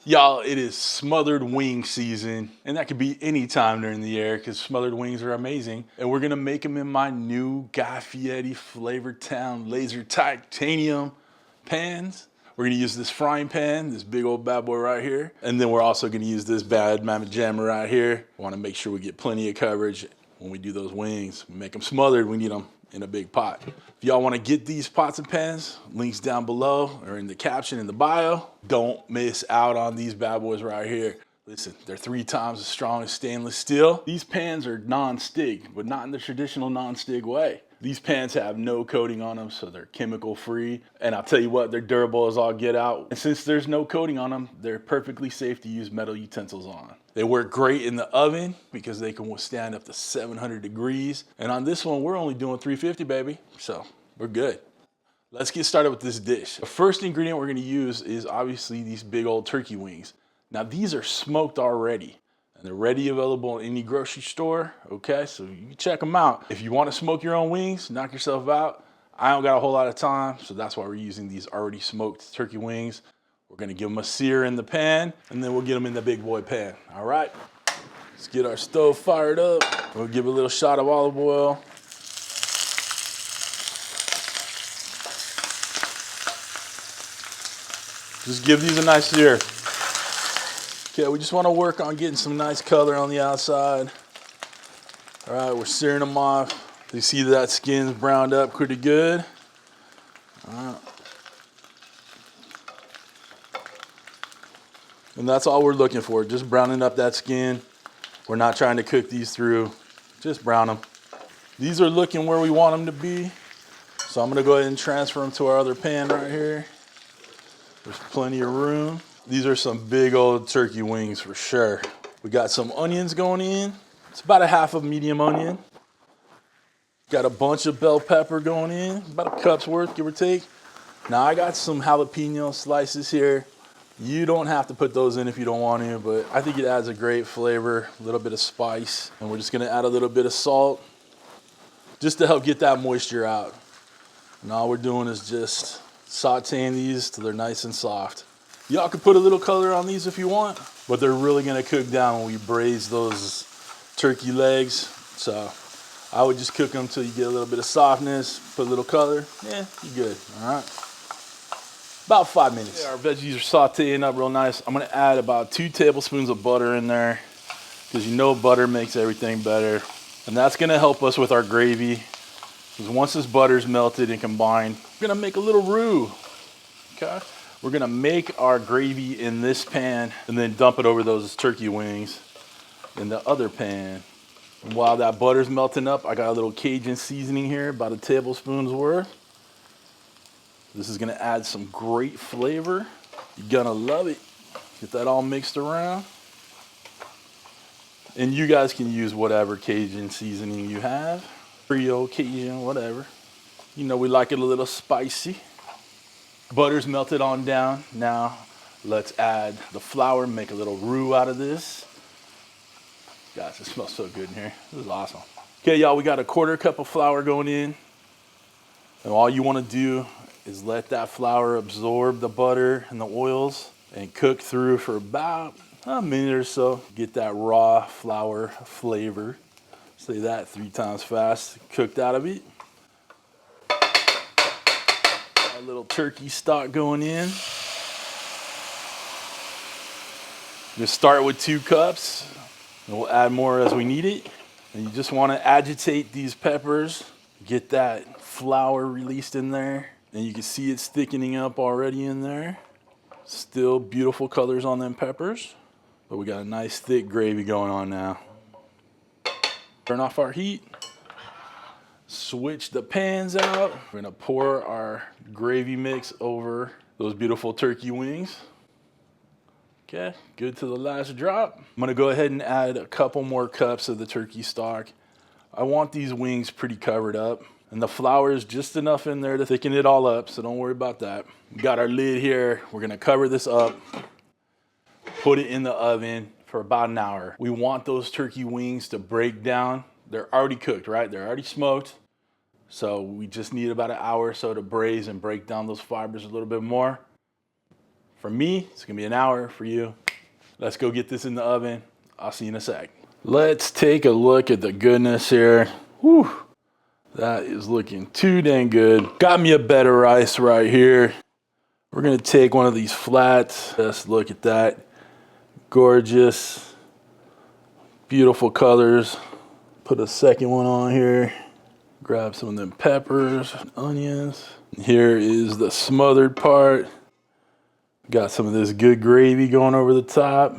Y'all, it is smothered wing season, and that could be any time during the year because smothered wings are amazing. And we're gonna make them in my new Guy Fieri Flavortown laser titanium pans. We're gonna use this frying pan, this big old bad boy right here. And then we're also gonna use this bad mammoth jammer right here. We wanna make sure we get plenty of coverage when we do those wings. We make them smothered, we need them in a big pot. If y'all wanna get these pots and pans, links down below or in the caption in the bio. Don't miss out on these bad boys right here. Listen, they're 3 times as strong as stainless steel. These pans are non-stick, but not in the traditional non-stick way. These pans have no coating on them, so they're chemical free. And I'll tell you what, they're durable as all get out. And since there's no coating on them, they're perfectly safe to use metal utensils on. They work great in the oven because they can withstand up to 700 degrees. And on this one, we're only doing 350, baby. So we're good. Let's get started with this dish. The first ingredient we're gonna use is obviously these big old turkey wings. Now these are smoked already and they're ready available in any grocery store, okay? So you can check them out. If you wanna smoke your own wings, knock yourself out. I don't got a whole lot of time, so that's why we're using these already smoked turkey wings. We're gonna give them a sear in the pan and then we'll get them in the big boy pan, all right? Let's get our stove fired up. We'll give it a little shot of olive oil. Just give these a nice sear. Okay, we just want to work on getting some nice color on the outside. All right, we're searing them off. You see that skin's browned up pretty good. All right. And that's all we're looking for, just browning up that skin. We're not trying to cook these through, just brown them. These are looking where we want them to be. So I'm gonna go ahead and transfer them to our other pan right here. There's plenty of room. These are some big old turkey wings for sure. We got some onions going in. It's about a half a medium onion. Got a bunch of bell pepper going in, about a cup's worth, give or take. Now I got some jalapeno slices here. You don't have to put those in if you don't want to, but I think it adds a great flavor, a little bit of spice. And we're just gonna add a little bit of salt just to help get that moisture out. And all we're doing is just sautéing these till they're nice and soft. Y'all can put a little color on these if you want, but they're really gonna cook down when we braise those turkey legs. So I would just cook them till you get a little bit of softness, put a little color, yeah, you're good, all right? About 5 minutes. Yeah, our veggies are sauteing up real nice. I'm gonna add about 2 tablespoons of butter in there because you know butter makes everything better. And that's gonna help us with our gravy. Because once this butter's melted and combined, we're gonna make a little roux, okay? We're gonna make our gravy in this pan and then dump it over those turkey wings in the other pan. And while that butter's melting up, I got a little Cajun seasoning here, about a tablespoon's worth. This is gonna add some great flavor. You're gonna love it. Get that all mixed around. And you guys can use whatever Cajun seasoning you have. Creole, Cajun, whatever. You know we like it a little spicy. Butter's melted on down. Now let's add the flour, make a little roux out of this. Guys, it smells so good in here. This is awesome. Okay, y'all, we got a 1/4 cup of flour going in. And all you wanna do is let that flour absorb the butter and the oils and cook through for about a minute or so. Get that raw flour flavor. Say that 3 times fast, cooked out of it. A little turkey stock going in. Just start with 2 cups, and we'll add more as we need it. And you just want to agitate these peppers, get that flour released in there, and you can see it's thickening up already in there. Still beautiful colors on them peppers, but we got a nice thick gravy going on now. Turn off our heat. Switch the pans out. We're gonna pour our gravy mix over those beautiful turkey wings. Okay, good to the last drop. I'm gonna go ahead and add a couple more cups of the turkey stock. I want these wings pretty covered up, and the flour is just enough in there to thicken it all up, so don't worry about that. We got our lid here. We're gonna cover this up, put it in the oven for about an hour. We want those turkey wings to break down. They're already cooked, right? They're already smoked. So we just need about an hour or so to braise and break down those fibers a little bit more. For me, it's gonna be an hour. For you, let's go get this in the oven. I'll see you in a sec. Let's take a look at the goodness here. Whew, that is looking too dang good. Got me a bed of rice right here. We're gonna take one of these flats. Let's look at that. Gorgeous, beautiful colors. Put a second one on here. Grab some of them peppers, onions. Here is the smothered part. Got some of this good gravy going over the top.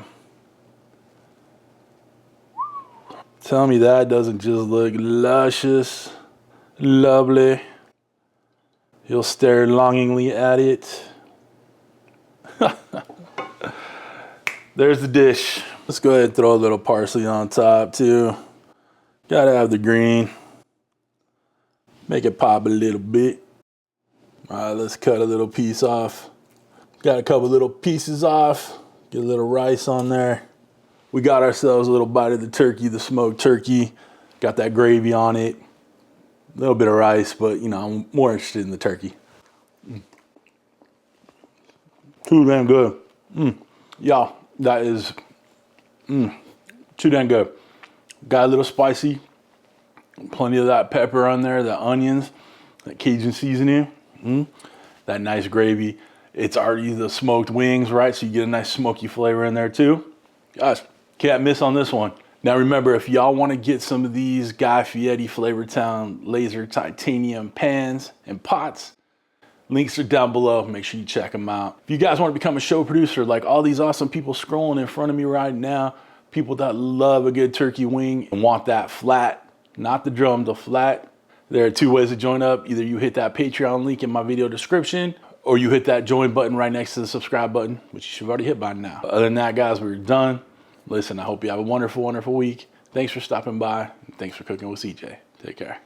Tell me that doesn't just look luscious, lovely. You'll stare longingly at it. There's the dish. Let's go ahead and throw a little parsley on top too. Gotta have the green. Make it pop a little bit. All right, let's cut a little piece off. Got a couple little pieces off. Get a little rice on there. We got ourselves a little bite of the turkey, the smoked turkey. Got that gravy on it. A little bit of rice, but you know, I'm more interested in the turkey. Too damn good. Y'all, that is too damn good. Got a little spicy. Plenty of that pepper on there, the onions, that Cajun seasoning, that nice gravy. It's already the smoked wings, right? So you get a nice smoky flavor in there too. Guys, can't miss on this one. Now remember, if y'all want to get some of these Guy Fieri Flavortown laser titanium pans and pots, links are down below. Make sure you check them out. If you guys want to become a show producer like all these awesome people scrolling in front of me right now, people that love a good turkey wing and want that flat, not the drum, the flat, there are two ways to join up. Either you hit that Patreon link in my video description, or you hit that join button right next to the subscribe button, which you should have already hit by now. Other than that, guys, we're done. Listen, I hope you have a wonderful, wonderful week. Thanks for stopping by. And thanks for cooking with CJ. Take care.